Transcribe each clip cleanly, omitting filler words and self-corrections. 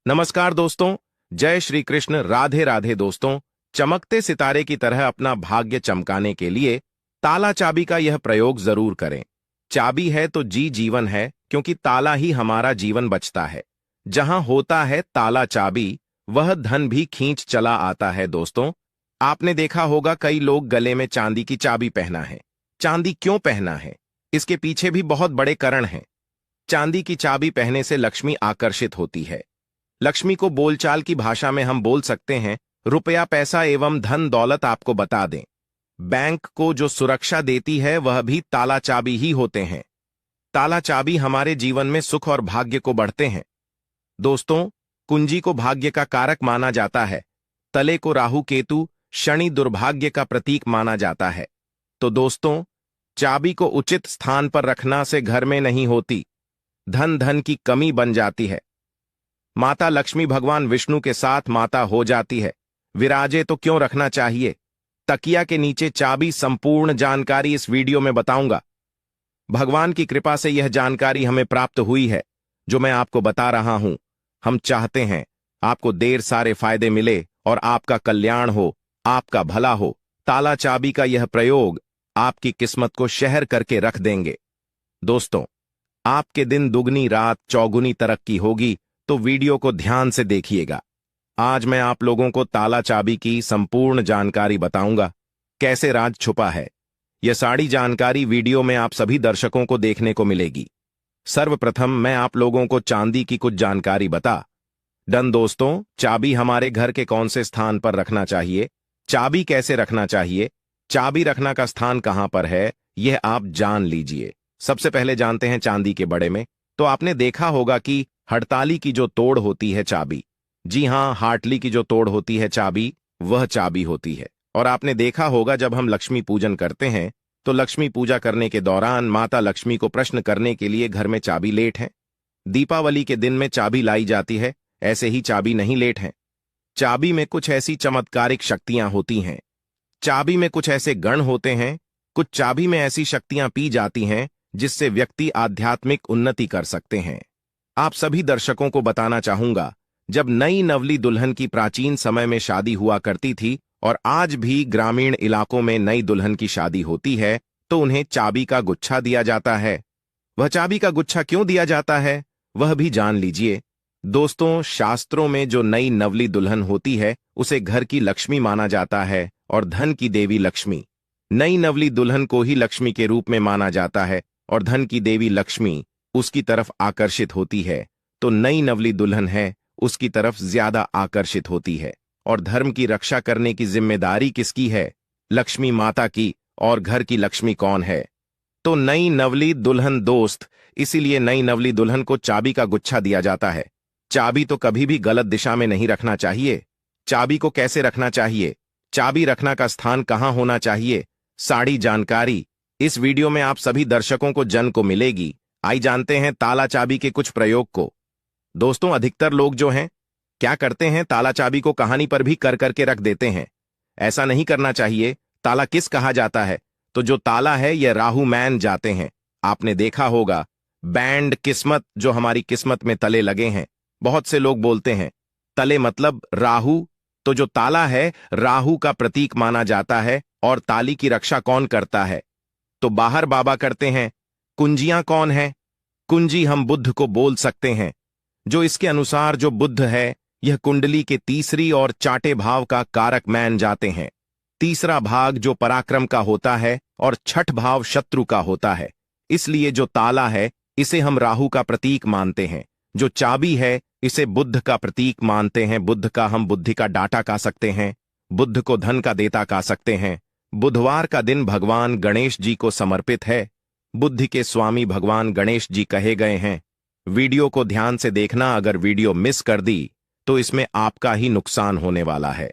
नमस्कार दोस्तों। जय श्री कृष्ण। राधे राधे दोस्तों। चमकते सितारे की तरह अपना भाग्य चमकाने के लिए ताला चाबी का यह प्रयोग जरूर करें। चाबी है तो जीवन है, क्योंकि ताला ही हमारा जीवन बचता है। जहां होता है ताला चाबी, वह धन भी खींच चला आता है। दोस्तों, आपने देखा होगा कई लोग गले में चांदी की चाबी पहना है। चांदी क्यों पहना है? इसके पीछे भी बहुत बड़े कारण हैं। चांदी की चाबी पहनने से लक्ष्मी आकर्षित होती है। लक्ष्मी को बोलचाल की भाषा में हम बोल सकते हैं, रुपया पैसा एवं धन दौलत आपको बता दें। बैंक को जो सुरक्षा देती है वह भी ताला चाबी ही होते हैं। ताला चाबी हमारे जीवन में सुख और भाग्य को बढ़ते हैं। दोस्तों, कुंजी को भाग्य का कारक माना जाता है। तले को राहु केतु शनि दुर्भाग्य का प्रतीक माना जाता है। तो दोस्तों, चाबी को उचित स्थान पर रखना से घर में नहीं होती, धन की कमी बन जाती है। माता लक्ष्मी भगवान विष्णु के साथ माता हो जाती है। विराजे तो क्यों रखना चाहिए? तकिया के नीचे चाबी संपूर्ण जानकारी इस वीडियो में बताऊंगा। भगवान की कृपा से यह जानकारी हमें प्राप्त हुई है, जो मैं आपको बता रहा हूं। हम चाहते हैं आपको ढेर सारे फायदे मिले और आपका कल्याण हो, आपका भला हो। ताला चाबी का यह प्रयोग आपकी किस्मत को शहर करके रख देंगे। दोस्तों, आपके दिन दुगनी रात चौगुनी तरक्की होगी, तो वीडियो को ध्यान से देखिएगा। आज मैं आप लोगों को ताला चाबी की संपूर्ण जानकारी बताऊंगा, कैसे राज छुपा है। यह सारी जानकारी वीडियो में आप सभी दर्शकों को देखने को मिलेगी। सर्वप्रथम मैं आप लोगों को चांदी की कुछ जानकारी बता डन। दोस्तों, चाबी हमारे घर के कौन से स्थान पर रखना चाहिए, चाबी कैसे रखना चाहिए, चाबी रखना का स्थान कहां पर है, यह आप जान लीजिए। सबसे पहले जानते हैं चांदी के बड़े में। तो आपने देखा होगा कि हड़ताली की जो तोड़ होती है चाबी, जी हां, हाटली की जो तोड़ होती है चाबी, वह चाबी होती है। और आपने देखा होगा जब हम लक्ष्मी पूजन करते हैं, तो लक्ष्मी पूजा करने के दौरान माता लक्ष्मी को प्रश्न करने के लिए घर में चाबी लेट है। दीपावली के दिन में चाबी लाई जाती है, ऐसे ही चाबी नहीं लेट है। चाबी में कुछ ऐसी चमत्कारिक शक्तियां होती हैं। चाबी में कुछ ऐसे गण होते हैं। कुछ चाबी में ऐसी शक्तियां पी जाती हैं जिससे व्यक्ति आध्यात्मिक उन्नति कर सकते हैं। आप सभी दर्शकों को बताना चाहूंगा, जब नई नवली दुल्हन की प्राचीन समय में शादी हुआ करती थी और आज भी ग्रामीण इलाकों में नई दुल्हन की शादी होती है, तो उन्हें चाबी का गुच्छा दिया जाता है। वह चाबी का गुच्छा क्यों दिया जाता है, वह भी जान लीजिए। दोस्तों, शास्त्रों में जो नई नवली दुल्हन होती है उसे घर की लक्ष्मी माना जाता है और धन की देवी लक्ष्मी। नई नवली दुल्हन को ही लक्ष्मी के रूप में माना जाता है और धन की देवी लक्ष्मी उसकी तरफ आकर्षित होती है। तो नई नवली दुल्हन है, उसकी तरफ ज्यादा आकर्षित होती है। और धर्म की रक्षा करने की जिम्मेदारी किसकी है? लक्ष्मी माता की। और घर की लक्ष्मी कौन है? तो नई नवली दुल्हन दोस्त। इसीलिए नई नवली दुल्हन को चाबी का गुच्छा दिया जाता है। चाबी तो कभी भी गलत दिशा में नहीं रखना चाहिए। चाबी को कैसे रखना चाहिए, चाबी रखना का स्थान कहां होना चाहिए, सारी जानकारी इस वीडियो में आप सभी दर्शकों को जन को मिलेगी। आई जानते हैं ताला चाबी के कुछ प्रयोग को। दोस्तों, अधिकतर लोग जो हैं क्या करते हैं, ताला चाबी को कहानी पर भी कर करके रख देते हैं। ऐसा नहीं करना चाहिए। ताला किस कहा जाता है? तो जो ताला है यह राहु मैन जाते हैं। आपने देखा होगा बैंड किस्मत, जो हमारी किस्मत में तले लगे हैं। बहुत से लोग बोलते हैं तले मतलब राहु, तो जो ताला है राहु का प्रतीक माना जाता है। और ताली की रक्षा कौन करता है? तो बाहर बाबा करते हैं। कुंजियां कौन है? कुंजी हम बुद्ध को बोल सकते हैं। जो इसके अनुसार जो बुद्ध है, यह कुंडली के तीसरी और चाटे भाव का कारक मान जाते हैं। तीसरा भाग जो पराक्रम का होता है और छठ भाव शत्रु का होता है। इसलिए जो ताला है इसे हम राहु का प्रतीक मानते हैं। जो चाबी है इसे बुद्ध का प्रतीक मानते हैं। बुद्ध का हम बुद्धि का डाटा कह सकते हैं। बुद्ध को धन का देता कह सकते हैं। बुधवार का दिन भगवान गणेश जी को समर्पित है। बुद्धि के स्वामी भगवान गणेश जी कहे गए हैं। वीडियो को ध्यान से देखना। अगर वीडियो मिस कर दी तो इसमें आपका ही नुकसान होने वाला है।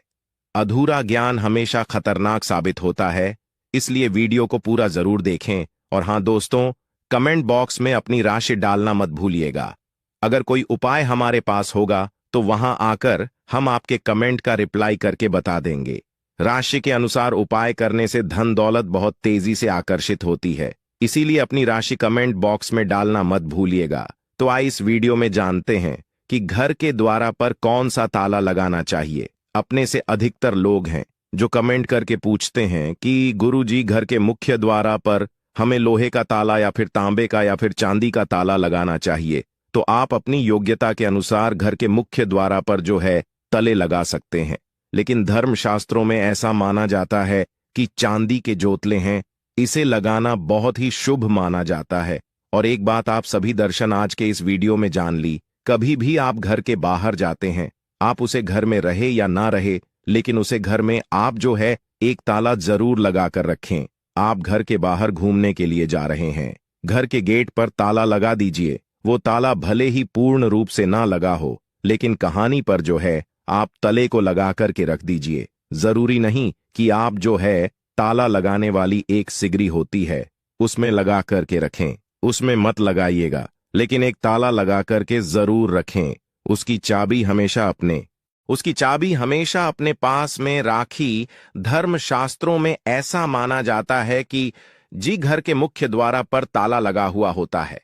अधूरा ज्ञान हमेशा खतरनाक साबित होता है, इसलिए वीडियो को पूरा जरूर देखें। और हां दोस्तों, कमेंट बॉक्स में अपनी राशि डालना मत भूलिएगा। अगर कोई उपाय हमारे पास होगा तो वहां आकर हम आपके कमेंट का रिप्लाई करके बता देंगे। राशि के अनुसार उपाय करने से धन दौलत बहुत तेजी से आकर्षित होती है, इसीलिए अपनी राशि कमेंट बॉक्स में डालना मत भूलिएगा। तो आइए इस वीडियो में जानते हैं कि घर के द्वारा पर कौन सा ताला लगाना चाहिए। अपने से अधिकतर लोग हैं जो कमेंट करके पूछते हैं कि गुरुजी घर के मुख्य द्वारा पर हमें लोहे का ताला या फिर तांबे का या फिर चांदी का ताला लगाना चाहिए। तो आप अपनी योग्यता के अनुसार घर के मुख्य द्वारा पर जो है तले लगा सकते हैं, लेकिन धर्मशास्त्रों में ऐसा माना जाता है कि चांदी के जोतले हैं, इसे लगाना बहुत ही शुभ माना जाता है। और एक बात आप सभी दर्शन आज के इस वीडियो में जान ली, कभी भी आप घर के बाहर जाते हैं, आप उसे घर में रहे या ना रहे, लेकिन उसे घर में आप जो है एक ताला जरूर लगा कर रखें। आप घर के बाहर घूमने के लिए जा रहे हैं, घर के गेट पर ताला लगा दीजिए। वो ताला भले ही पूर्ण रूप से ना लगा हो, लेकिन कहानी पर जो है आप तले को लगा करके रख दीजिए। जरूरी नहीं कि आप जो है ताला लगाने वाली एक सिगरी होती है उसमें लगा करके रखें, उसमें मत लगाइएगा, लेकिन एक ताला लगा करके जरूर रखें। उसकी चाबी हमेशा अपने पास में राखी। धर्मशास्त्रों में ऐसा माना जाता है कि जी घर के मुख्य द्वार पर ताला लगा हुआ होता है,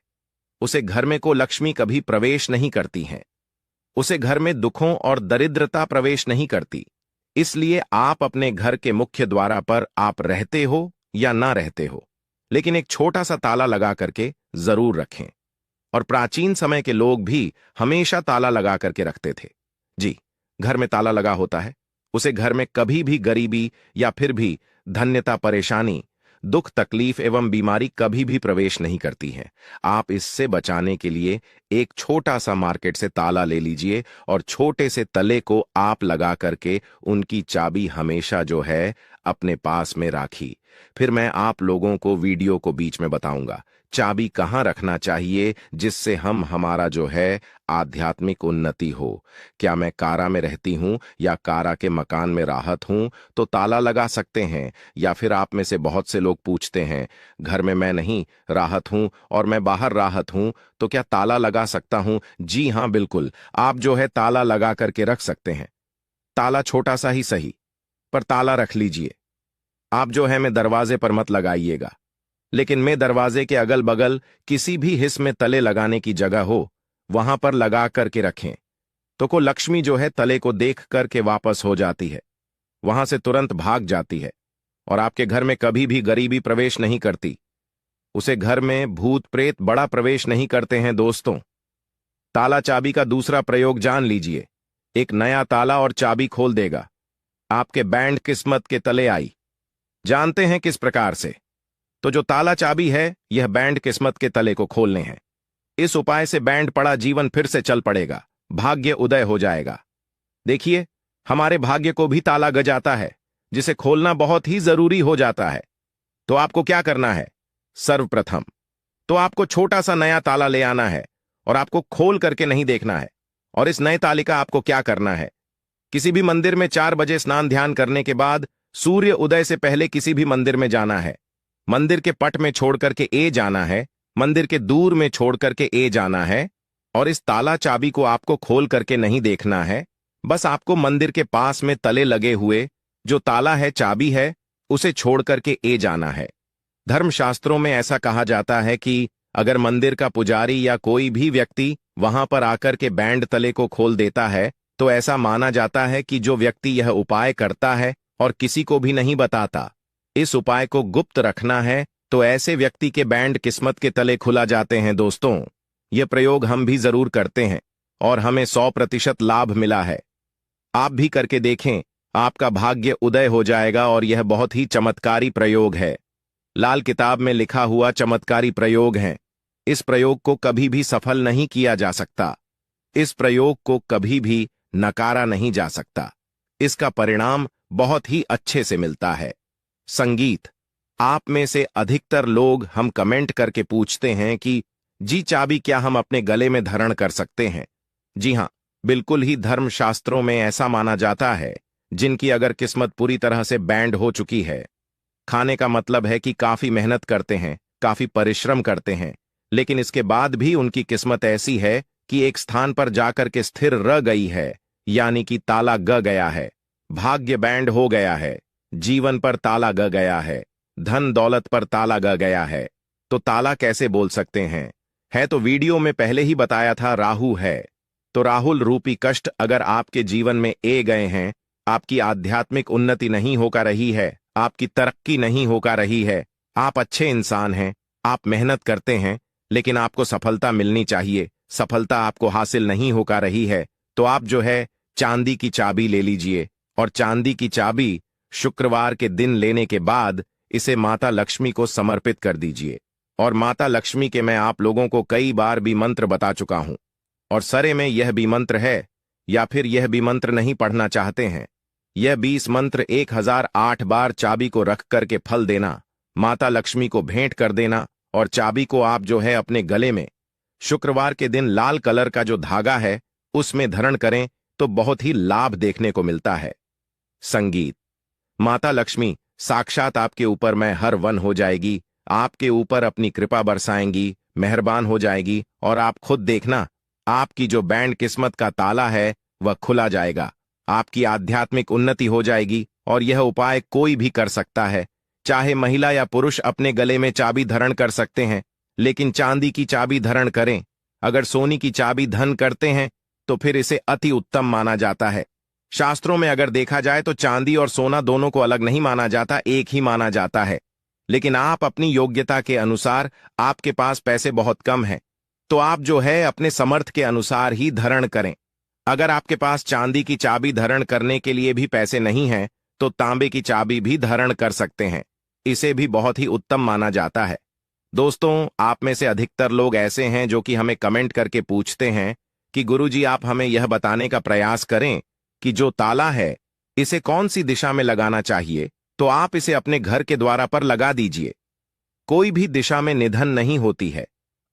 उसे घर में को लक्ष्मी कभी प्रवेश नहीं करती हैं, उसे घर में दुखों और दरिद्रता प्रवेश नहीं करती। इसलिए आप अपने घर के मुख्य द्वार पर आप रहते हो या ना रहते हो, लेकिन एक छोटा सा ताला लगा करके जरूर रखें। और प्राचीन समय के लोग भी हमेशा ताला लगा करके रखते थे। जी, घर में ताला लगा होता है, उसे घर में कभी भी गरीबी या फिर भी धन्यता, परेशानी, दुख, तकलीफ एवं बीमारी कभी भी प्रवेश नहीं करती है। आप इससे बचाने के लिए एक छोटा सा मार्केट से ताला ले लीजिए और छोटे से तले को आप लगा करके उनकी चाबी हमेशा जो है अपने पास में राखी। फिर मैं आप लोगों को वीडियो को बीच में बताऊंगा चाबी कहां रखना चाहिए, जिससे हमारा जो है आध्यात्मिक उन्नति हो। क्या मैं कारा में रहती हूं या कारा के मकान में राहत हूं तो ताला लगा सकते हैं, या फिर आप में से बहुत से लोग पूछते हैं घर में मैं नहीं राहत हूं और मैं बाहर राहत हूं तो क्या ताला लगा सकता हूं। जी हां, बिल्कुल, आप जो है ताला लगा करके रख सकते हैं। ताला छोटा सा ही सही, पर ताला रख लीजिए। आप जो है मैं दरवाजे पर मत लगाइएगा, लेकिन मैं दरवाजे के अगल बगल किसी भी हिस्से में तले लगाने की जगह हो वहां पर लगा करके रखें, तो को लक्ष्मी जो है तले को देख करके वापस हो जाती है, वहां से तुरंत भाग जाती है और आपके घर में कभी भी गरीबी प्रवेश नहीं करती। उसे घर में भूत प्रेत बड़ा प्रवेश नहीं करते हैं। दोस्तों, ताला चाबी का दूसरा प्रयोग जान लीजिए। एक नया ताला और चाबी खोल देगा। आपके बैंड किस्मत के तले आई। जानते हैं किस प्रकार से? तो जो ताला चाबी है यह बैंड किस्मत के तले को खोलने हैं। इस उपाय से बैंड पड़ा जीवन फिर से चल पड़ेगा, भाग्य उदय हो जाएगा। देखिए, हमारे भाग्य को भी ताला ग जाता है, जिसे खोलना बहुत ही जरूरी हो जाता है। तो आपको क्या करना है? सर्वप्रथम तो आपको छोटा सा नया ताला ले आना है और आपको खोल करके नहीं देखना है। और इस नए ताले का आपको क्या करना है? किसी भी मंदिर में 4 बजे स्नान ध्यान करने के बाद सूर्य उदय से पहले किसी भी मंदिर में जाना है। मंदिर के पट में छोड़ करके ए जाना है, मंदिर के दूर में छोड़ करके ए जाना है। और इस ताला चाबी को आपको खोल करके नहीं देखना है, बस आपको मंदिर के पास में तले लगे हुए जो ताला है, चाबी है, उसे छोड़ करके ए जाना है। धर्मशास्त्रों में ऐसा कहा जाता है कि अगर मंदिर का पुजारी या कोई भी व्यक्ति वहां पर आकर के बैंड तले को खोल देता है तो ऐसा माना जाता है कि जो व्यक्ति यह उपाय करता है और किसी को भी नहीं बताता, इस उपाय को गुप्त रखना है, तो ऐसे व्यक्ति के बैंड किस्मत के तले खुला जाते हैं। दोस्तों, यह प्रयोग हम भी जरूर करते हैं और हमें 100% लाभ मिला है। आप भी करके देखें, आपका भाग्य उदय हो जाएगा। और यह बहुत ही चमत्कारी प्रयोग है, लाल किताब में लिखा हुआ चमत्कारी प्रयोग है। इस प्रयोग को कभी भी सफल नहीं किया जा सकता, इस प्रयोग को कभी भी नकारा नहीं जा सकता। इसका परिणाम बहुत ही अच्छे से मिलता है। संगीत, आप में से अधिकतर लोग हम कमेंट करके पूछते हैं कि जी चाबी क्या हम अपने गले में धारण कर सकते हैं? जी हां, बिल्कुल ही। धर्मशास्त्रों में ऐसा माना जाता है जिनकी अगर किस्मत पूरी तरह से बैंड हो चुकी है, खाने का मतलब है कि काफी मेहनत करते हैं, काफी परिश्रम करते हैं, लेकिन इसके बाद भी उनकी किस्मत ऐसी है कि एक स्थान पर जाकर के स्थिर रह गई है, यानी कि ताला ग गया है, भाग्य बैंड हो गया है, जीवन पर ताला ग गया है, धन दौलत पर ताला ग गया है। तो ताला कैसे बोल सकते हैं? है तो वीडियो में पहले ही बताया था, राहु है। तो राहुल रूपी कष्ट अगर आपके जीवन में ए गए हैं, आपकी आध्यात्मिक उन्नति नहीं होकर रही है, आपकी तरक्की नहीं होकर रही है, आप अच्छे इंसान हैं, आप मेहनत करते हैं, लेकिन आपको सफलता मिलनी चाहिए, सफलता आपको हासिल नहीं होकर रही है, तो आप जो है चांदी की चाबी ले लीजिए और चांदी की चाबी शुक्रवार के दिन लेने के बाद इसे माता लक्ष्मी को समर्पित कर दीजिए। और माता लक्ष्मी के मैं आप लोगों को कई बार भी मंत्र बता चुका हूं, और सरे में यह भी मंत्र है, या फिर यह भी मंत्र नहीं पढ़ना चाहते हैं, यह 20 मंत्र 1008 बार चाबी को रख करके फल देना, माता लक्ष्मी को भेंट कर देना, और चाबी को आप जो है अपने गले में शुक्रवार के दिन लाल कलर का जो धागा है उसमें धारण करें तो बहुत ही लाभ देखने को मिलता है। संगीत। माता लक्ष्मी साक्षात आपके ऊपर में हर वन हो जाएगी, आपके ऊपर अपनी कृपा बरसाएंगी, मेहरबान हो जाएगी, और आप खुद देखना आपकी जो बैंड किस्मत का ताला है वह खुला जाएगा, आपकी आध्यात्मिक उन्नति हो जाएगी। और यह उपाय कोई भी कर सकता है, चाहे महिला या पुरुष अपने गले में चाबी धारण कर सकते हैं, लेकिन चांदी की चाबी धारण करें। अगर सोनी की चाबी धन करते हैं तो फिर इसे अति उत्तम माना जाता है। शास्त्रों में अगर देखा जाए तो चांदी और सोना दोनों को अलग नहीं माना जाता, एक ही माना जाता है। लेकिन आप अपनी योग्यता के अनुसार, आपके पास पैसे बहुत कम हैं, तो आप जो है अपने समर्थ के अनुसार ही धारण करें। अगर आपके पास चांदी की चाबी धारण करने के लिए भी पैसे नहीं हैं तो तांबे की चाबी भी धारण कर सकते हैं, इसे भी बहुत ही उत्तम माना जाता है। दोस्तों, आप में से अधिकतर लोग ऐसे हैं जो कि हमें कमेंट करके पूछते हैं कि गुरुजी आप हमें यह बताने का प्रयास करें कि जो ताला है इसे कौन सी दिशा में लगाना चाहिए, तो आप इसे अपने घर के द्वार पर लगा दीजिए। कोई भी दिशा में निधन नहीं होती है।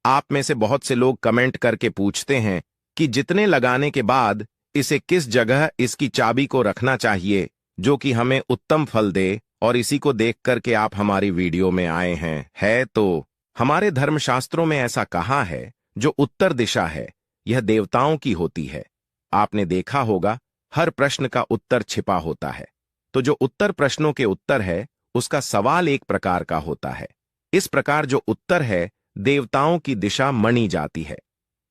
आप में से बहुत से लोग कमेंट करके पूछते हैं कि जितने लगाने के बाद इसे किस जगह इसकी चाबी को रखना चाहिए जो कि हमें उत्तम फल दे, और इसी को देख करके आप हमारी वीडियो में आए हैं। है तो हमारे धर्मशास्त्रों में ऐसा कहा है, जो उत्तर दिशा है यह देवताओं की होती है। आपने देखा होगा हर प्रश्न का उत्तर छिपा होता है, तो जो उत्तर प्रश्नों के उत्तर है उसका सवाल एक प्रकार का होता है। इस प्रकार जो उत्तर है देवताओं की दिशा मानी जाती है।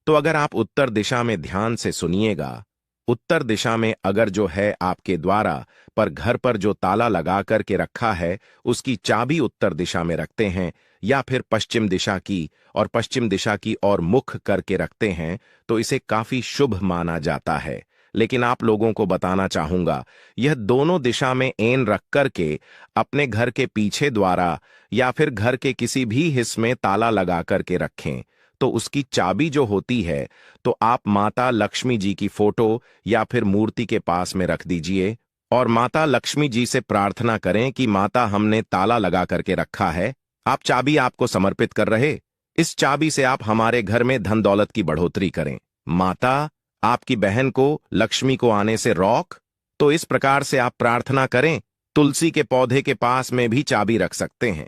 तो अगर आप उत्तर दिशा में ध्यान से सुनिएगा, उत्तर दिशा में अगर जो है आपके द्वारा पर घर पर जो ताला लगा करके रखा है उसकी चाबी उत्तर दिशा में रखते हैं, या फिर पश्चिम दिशा की और पश्चिम दिशा की ओर मुख करके रखते हैं, तो इसे काफी शुभ माना जाता है। लेकिन आप लोगों को बताना चाहूंगा, यह दोनों दिशा में एन रख करके अपने घर के पीछे द्वारा या फिर घर के किसी भी हिस्से में ताला लगा करके रखें, तो उसकी चाबी जो होती है तो आप माता लक्ष्मी जी की फोटो या फिर मूर्ति के पास में रख दीजिए, और माता लक्ष्मी जी से प्रार्थना करें कि माता हमने ताला लगा करके रखा है, आप चाबी आपको समर्पित कर रहे, इस चाबी से आप हमारे घर में धन दौलत की बढ़ोतरी करें। माता आपकी बहन को लक्ष्मी को आने से रोक। तो इस प्रकार से आप प्रार्थना करें। तुलसी के पौधे के पास में भी चाबी रख सकते हैं।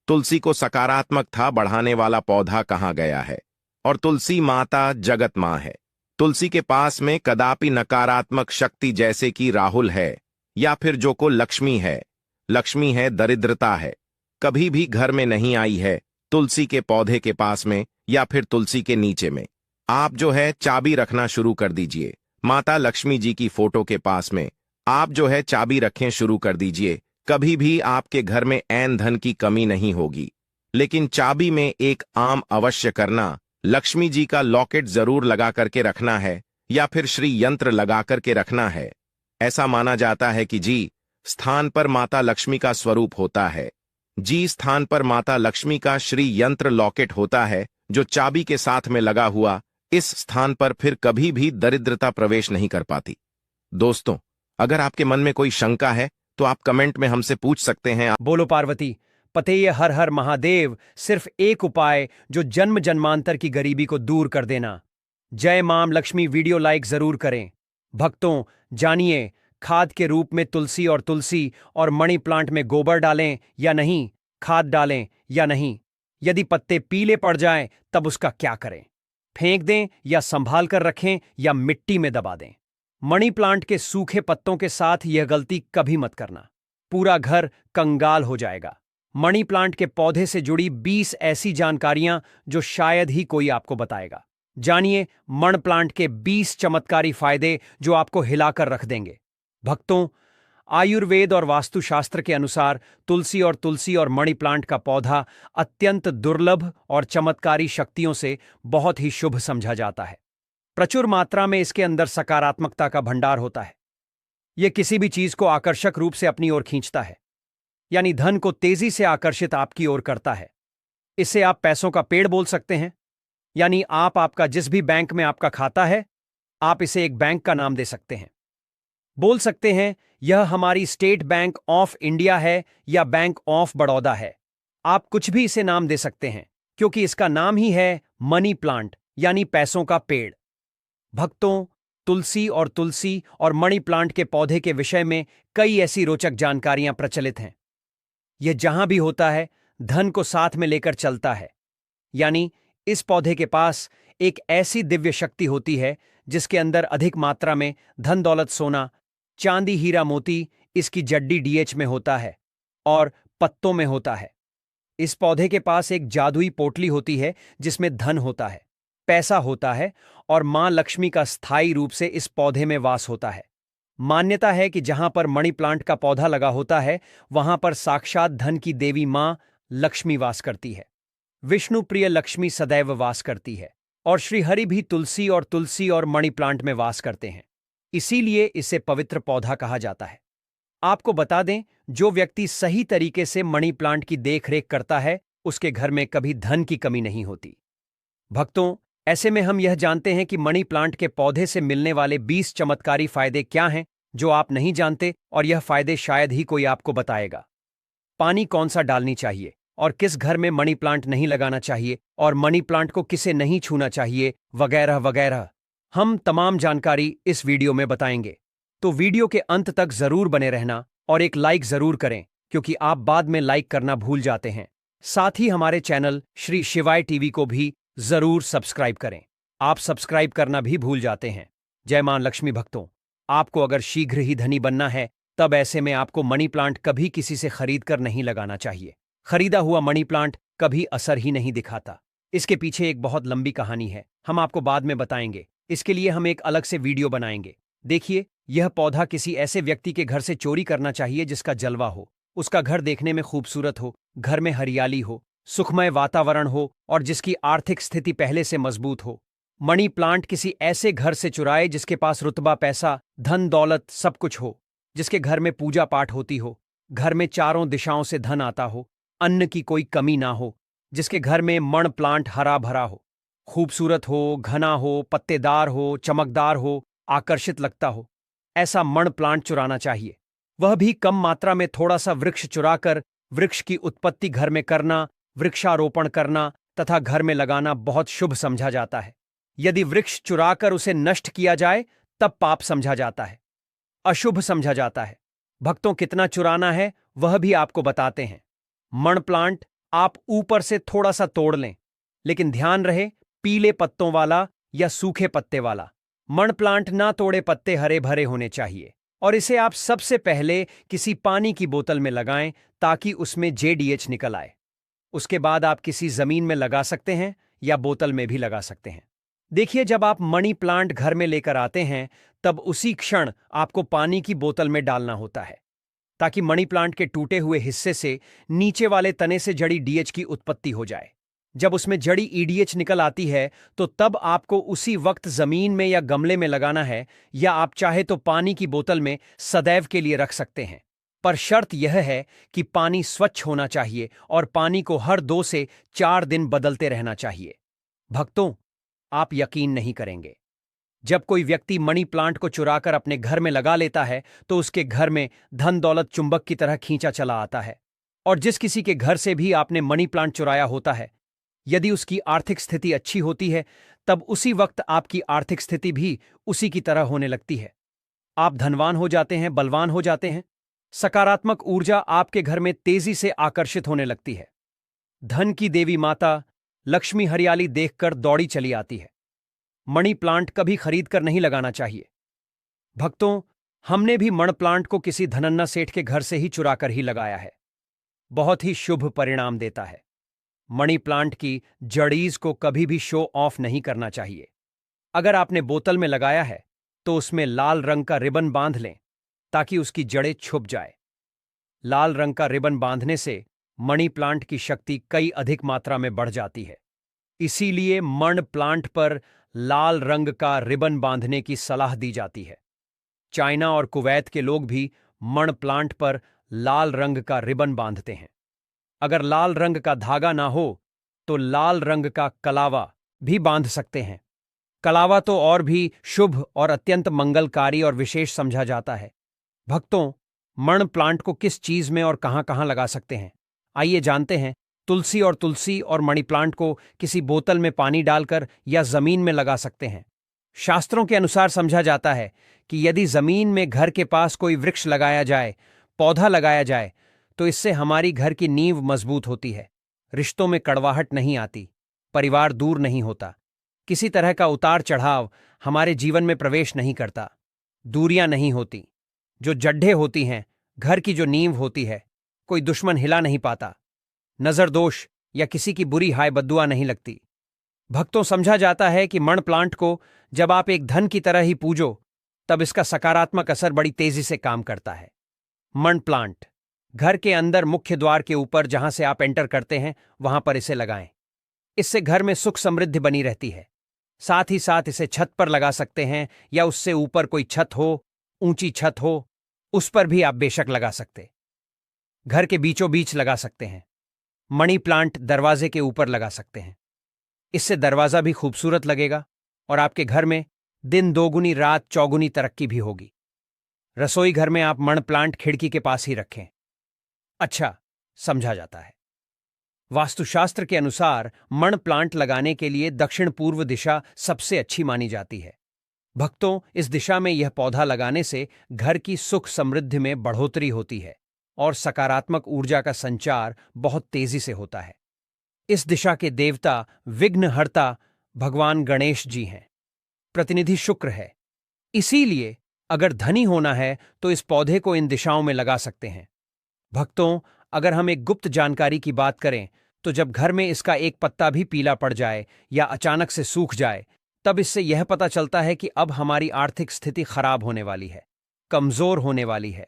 तुलसी को सकारात्मकता बढ़ाने वाला पौधा कहा गया है, और तुलसी माता जगत मां है। तुलसी के पास में कदापि नकारात्मक शक्ति जैसे कि राहुल है या फिर जो को लक्ष्मी है दरिद्रता है, कभी भी घर में नहीं आई है। तुलसी के पौधे के पास में या फिर तुलसी के नीचे में आप जो है चाबी रखना शुरू कर दीजिए। माता लक्ष्मी जी की फोटो के पास में आप जो है चाबी रखें शुरू कर दीजिए। कभी भी आपके घर में ऐन धन की कमी नहीं होगी। लेकिन चाबी में एक आम अवश्य करना, लक्ष्मी जी का लॉकेट जरूर लगा करके रखना है, या फिर श्री यंत्र लगा करके रखना है। ऐसा माना जाता है कि जी स्थान पर माता लक्ष्मी का स्वरूप होता है, जी स्थान पर माता लक्ष्मी का श्री यंत्र लॉकेट होता है, जो चाबी के साथ में लगा हुआ इस स्थान पर फिर कभी भी दरिद्रता प्रवेश नहीं कर पाती। दोस्तों, अगर आपके मन में कोई शंका है तो आप कमेंट में हमसे पूछ सकते हैं। बोलो पार्वती पतेय हर हर महादेव। सिर्फ एक उपाय जो जन्म जन्मांतर की गरीबी को दूर कर देना। जय माम लक्ष्मी। वीडियो लाइक जरूर करें। भक्तों, जानिए खाद के रूप में तुलसी और मनी प्लांट में गोबर डालें या नहीं, खाद डालें या नहीं। यदि पत्ते पीले पड़ जाएं तब उसका क्या करें? फेंक दें या संभाल कर रखें या मिट्टी में दबा दें। मनी प्लांट के सूखे पत्तों के साथ यह गलती कभी मत करना, पूरा घर कंगाल हो जाएगा। मनी प्लांट के पौधे से जुड़ी 20 ऐसी जानकारियां जो शायद ही कोई आपको बताएगा। जानिए मण प्लांट के 20 चमत्कारी फायदे जो आपको हिलाकर रख देंगे। भक्तों, आयुर्वेद और वास्तुशास्त्र के अनुसार तुलसी और मणि प्लांट का पौधा अत्यंत दुर्लभ और चमत्कारी शक्तियों से बहुत ही शुभ समझा जाता है। प्रचुर मात्रा में इसके अंदर सकारात्मकता का भंडार होता है। यह किसी भी चीज को आकर्षक रूप से अपनी ओर खींचता है, यानी धन को तेजी से आकर्षित आपकी ओर करता है। इसे आप पैसों का पेड़ बोल सकते हैं, यानी आपका जिस भी बैंक में आपका खाता है, आप इसे एक बैंक का नाम दे सकते हैं। बोल सकते हैं यह हमारी स्टेट बैंक ऑफ इंडिया है या बैंक ऑफ बड़ौदा है। आप कुछ भी इसे नाम दे सकते हैं, क्योंकि इसका नाम ही है मनी प्लांट, यानी पैसों का पेड़। भक्तों, तुलसी और मणि प्लांट के पौधे के विषय में कई ऐसी रोचक जानकारियां प्रचलित हैं। यह जहां भी होता है, धन को साथ में लेकर चलता है, यानी इस पौधे के पास एक ऐसी दिव्य शक्ति होती है जिसके अंदर अधिक मात्रा में धन दौलत सोना चांदी हीरा मोती इसकी जड्डी डीएच में होता है और पत्तों में होता है। इस पौधे के पास एक जादुई पोटली होती है जिसमें धन होता है, पैसा होता है और मां लक्ष्मी का स्थायी रूप से इस पौधे में वास होता है। मान्यता है कि जहां पर मणि प्लांट का पौधा लगा होता है, वहां पर साक्षात धन की देवी मां लक्ष्मी वास करती है। विष्णु प्रिय लक्ष्मी सदैव वास करती है और श्रीहरि भी तुलसी और मणि प्लांट में वास करते हैं। इसीलिए इसे पवित्र पौधा कहा जाता है। आपको बता दें, जो व्यक्ति सही तरीके से मणि प्लांट की देखरेख करता है, उसके घर में कभी धन की कमी नहीं होती। भक्तों, ऐसे में हम यह जानते हैं कि मणि प्लांट के पौधे से मिलने वाले 20 चमत्कारी फायदे क्या हैं जो आप नहीं जानते, और यह फायदे शायद ही कोई आपको बताएगा। पानी कौन सा डालनी चाहिए और किस घर में मनी प्लांट नहीं लगाना चाहिए और मनी प्लांट को किसे नहीं छूना चाहिए, वगैरह वगैरह, हम तमाम जानकारी इस वीडियो में बताएंगे। तो वीडियो के अंत तक जरूर बने रहना और एक लाइक जरूर करें, क्योंकि आप बाद में लाइक करना भूल जाते हैं। साथ ही हमारे चैनल श्री शिवाय टीवी को भी जरूर सब्सक्राइब करें। आप सब्सक्राइब करना भी भूल जाते हैं। जय मां लक्ष्मी। भक्तों, आपको अगर शीघ्र ही धनी बनना है, तब ऐसे में आपको मनी प्लांट कभी किसी से खरीद कर नहीं लगाना चाहिए। खरीदा हुआ मनी प्लांट कभी असर ही नहीं दिखाता। इसके पीछे एक बहुत लंबी कहानी है, हम आपको बाद में बताएंगे। इसके लिए हम एक अलग से वीडियो बनाएंगे। देखिए, यह पौधा किसी ऐसे व्यक्ति के घर से चोरी करना चाहिए जिसका जलवा हो, उसका घर देखने में खूबसूरत हो, घर में हरियाली हो, सुखमय वातावरण हो और जिसकी आर्थिक स्थिति पहले से मजबूत हो। मनी प्लांट किसी ऐसे घर से चुराए जिसके पास रुतबा, पैसा, धन दौलत सब कुछ हो, जिसके घर में पूजा पाठ होती हो, घर में चारों दिशाओं से धन आता हो, अन्न की कोई कमी ना हो, जिसके घर में मण प्लांट हरा भरा हो, खूबसूरत हो, घना हो, पत्तेदार हो, चमकदार हो, आकर्षित लगता हो, ऐसा मण प्लांट चुराना चाहिए। वह भी कम मात्रा में थोड़ा सा वृक्ष चुराकर वृक्ष की उत्पत्ति घर में करना, वृक्षारोपण करना तथा घर में लगाना बहुत शुभ समझा जाता है। यदि वृक्ष चुराकर उसे नष्ट किया जाए तब पाप समझा जाता है, अशुभ समझा जाता है। भक्तों, कितना चुराना है वह भी आपको बताते हैं। मण प्लांट आप ऊपर से थोड़ा सा तोड़ लें, लेकिन ध्यान रहे पीले पत्तों वाला या सूखे पत्ते वाला। मण प्लांट ना तोड़े पत्ते हरे भरे होने चाहिए और इसे आप सबसे पहले किसी पानी की बोतल में लगाएं ताकि उसमें जेडीएच निकल आए। उसके बाद आप किसी जमीन में लगा सकते हैं या बोतल में भी लगा सकते हैं। देखिए, जब आप मनी प्लांट घर में लेकर आते हैं तब उसी क्षण आपको पानी की बोतल में डालना होता है, ताकि मनी प्लांट के टूटे हुए हिस्से से नीचे वाले तने से जड़ी डीएच की उत्पत्ति हो जाए। जब उसमें जड़ी ईडीएच निकल आती है तो तब आपको उसी वक्त जमीन में या गमले में लगाना है, या आप चाहे तो पानी की बोतल में सदैव के लिए रख सकते हैं। पर शर्त यह है कि पानी स्वच्छ होना चाहिए और पानी को हर 2 से 4 दिन बदलते रहना चाहिए। भक्तों, आप यकीन नहीं करेंगे, जब कोई व्यक्ति मनी प्लांट को चुराकर अपने घर में लगा लेता है तो उसके घर में धन दौलत चुंबक की तरह खींचा चला आता है। और जिस किसी के घर से भी आपने मनी प्लांट चुराया होता है, यदि उसकी आर्थिक स्थिति अच्छी होती है तब उसी वक्त आपकी आर्थिक स्थिति भी उसी की तरह होने लगती है। आप धनवान हो जाते हैं, बलवान हो जाते हैं। सकारात्मक ऊर्जा आपके घर में तेजी से आकर्षित होने लगती है। धन की देवी माता लक्ष्मी हरियाली देखकर दौड़ी चली आती है। मणि प्लांट कभी खरीद कर नहीं लगाना चाहिए। भक्तों, हमने भी मण प्लांट को किसी धनन्ना सेठ के घर से ही चुराकर ही लगाया है। बहुत ही शुभ परिणाम देता है। मनी प्लांट की जड़ीज को कभी भी शो ऑफ नहीं करना चाहिए। अगर आपने बोतल में लगाया है तो उसमें लाल रंग का रिबन बांध लें ताकि उसकी जड़ें छुप जाए। लाल रंग का रिबन बांधने से मनी प्लांट की शक्ति कई अधिक मात्रा में बढ़ जाती है। इसीलिए मण प्लांट पर लाल रंग का रिबन बांधने की सलाह दी जाती है। चाइना और कुवैत के लोग भी मण प्लांट पर लाल रंग का रिबन बांधते हैं। अगर लाल रंग का धागा ना हो तो लाल रंग का कलावा भी बांध सकते हैं। कलावा तो और भी शुभ और अत्यंत मंगलकारी और विशेष समझा जाता है। भक्तों, मण प्लांट को किस चीज में और कहां कहां लगा सकते हैं, आइए जानते हैं। तुलसी और मनी प्लांट को किसी बोतल में पानी डालकर या जमीन में लगा सकते हैं। शास्त्रों के अनुसार समझा जाता है कि यदि जमीन में घर के पास कोई वृक्ष लगाया जाए, पौधा लगाया जाए, तो इससे हमारी घर की नींव मजबूत होती है, रिश्तों में कड़वाहट नहीं आती, परिवार दूर नहीं होता, किसी तरह का उतार चढ़ाव हमारे जीवन में प्रवेश नहीं करता, दूरियां नहीं होती, जो जड्ढे होती हैं, घर की जो नींव होती है, कोई दुश्मन हिला नहीं पाता, नजर दोष या किसी की बुरी हाय बद्दुआ नहीं लगती। भक्तों, समझा जाता है कि मण प्लांट को जब आप एक धन की तरह ही पूजो तब इसका सकारात्मक असर बड़ी तेजी से काम करता है। मण प्लांट घर के अंदर मुख्य द्वार के ऊपर जहां से आप एंटर करते हैं वहां पर इसे लगाएं। इससे घर में सुख समृद्धि बनी रहती है। साथ ही साथ इसे छत पर लगा सकते हैं या उससे ऊपर कोई छत हो, ऊंची छत हो, उस पर भी आप बेशक लगा सकते। घर के बीचों बीच लगा सकते हैं। मनी प्लांट दरवाजे के ऊपर लगा सकते हैं। इससे दरवाजा भी खूबसूरत लगेगा और आपके घर में दिन दोगुनी रात चौगुनी तरक्की भी होगी। रसोई घर में आप मण प्लांट खिड़की के पास ही रखें। अच्छा, समझा जाता है। वास्तुशास्त्र के अनुसार मण प्लांट लगाने के लिए दक्षिण पूर्व दिशा सबसे अच्छी मानी जाती है। भक्तों, इस दिशा में यह पौधा लगाने से घर की सुख समृद्धि में बढ़ोतरी होती है और सकारात्मक ऊर्जा का संचार बहुत तेजी से होता है। इस दिशा के देवता विघ्नहर्ता भगवान गणेश जी हैं। प्रतिनिधि शुक्र है। इसीलिए अगर धनी होना है तो इस पौधे को इन दिशाओं में लगा सकते हैं। भक्तों, अगर हम एक गुप्त जानकारी की बात करें तो जब घर में इसका एक पत्ता भी पीला पड़ जाए या अचानक से सूख जाए, तब इससे यह पता चलता है कि अब हमारी आर्थिक स्थिति खराब होने वाली है, कमजोर होने वाली है,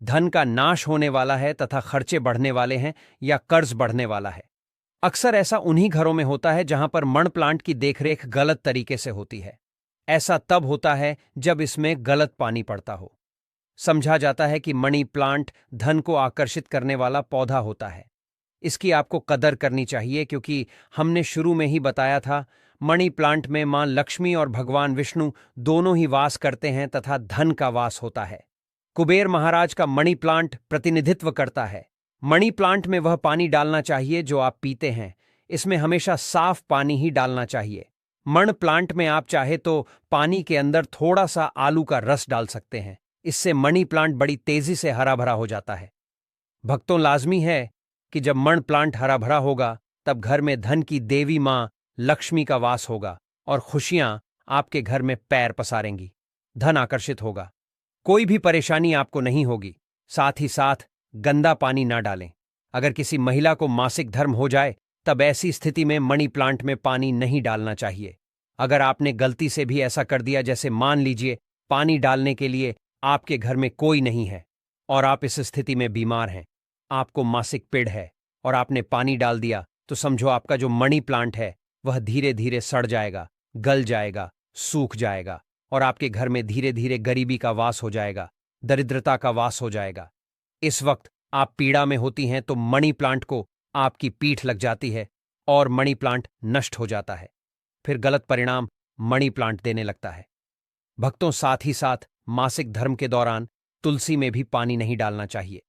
धन का नाश होने वाला है तथा खर्चे बढ़ने वाले हैं या कर्ज बढ़ने वाला है। अक्सर ऐसा उन्हीं घरों में होता है जहां पर मण प्लांट की देखरेख गलत तरीके से होती है। ऐसा तब होता है जब इसमें गलत पानी पड़ता हो। समझा जाता है कि मनी प्लांट धन को आकर्षित करने वाला पौधा होता है। इसकी आपको कदर करनी चाहिए क्योंकि हमने शुरू में ही बताया था, मनी प्लांट में मां लक्ष्मी और भगवान विष्णु दोनों ही वास करते हैं तथा धन का वास होता है। कुबेर महाराज का मनी प्लांट प्रतिनिधित्व करता है। मनी प्लांट में वह पानी डालना चाहिए जो आप पीते हैं। इसमें हमेशा साफ पानी ही डालना चाहिए। मण प्लांट में आप चाहे तो पानी के अंदर थोड़ा सा आलू का रस डाल सकते हैं। इससे मनी प्लांट बड़ी तेजी से हरा भरा हो जाता है। भक्तों, लाजमी है कि जब मण प्लांट हरा भरा होगा तब घर में धन की देवी मां लक्ष्मी का वास होगा और खुशियां आपके घर में पैर पसारेंगी। धन आकर्षित होगा, कोई भी परेशानी आपको नहीं होगी। साथ ही साथ गंदा पानी ना डालें। अगर किसी महिला को मासिक धर्म हो जाए तब ऐसी स्थिति में मनी प्लांट में पानी नहीं डालना चाहिए। अगर आपने गलती से भी ऐसा कर दिया, जैसे मान लीजिए पानी डालने के लिए आपके घर में कोई नहीं है और आप इस स्थिति में बीमार हैं, आपको मासिक पीड़ है और आपने पानी डाल दिया, तो समझो आपका जो मनी प्लांट है वह धीरे धीरे सड़ जाएगा, गल जाएगा, सूख जाएगा और आपके घर में धीरे धीरे गरीबी का वास हो जाएगा, दरिद्रता का वास हो जाएगा। इस वक्त आप पीड़ा में होती हैं तो मनी प्लांट को आपकी पीठ लग जाती है और मनी प्लांट नष्ट हो जाता है। फिर गलत परिणाम मनी प्लांट देने लगता है। भक्तों, साथ ही साथ मासिक धर्म के दौरान तुलसी में भी पानी नहीं डालना चाहिए।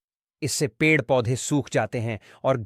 इससे पेड़ पौधे सूख जाते हैं और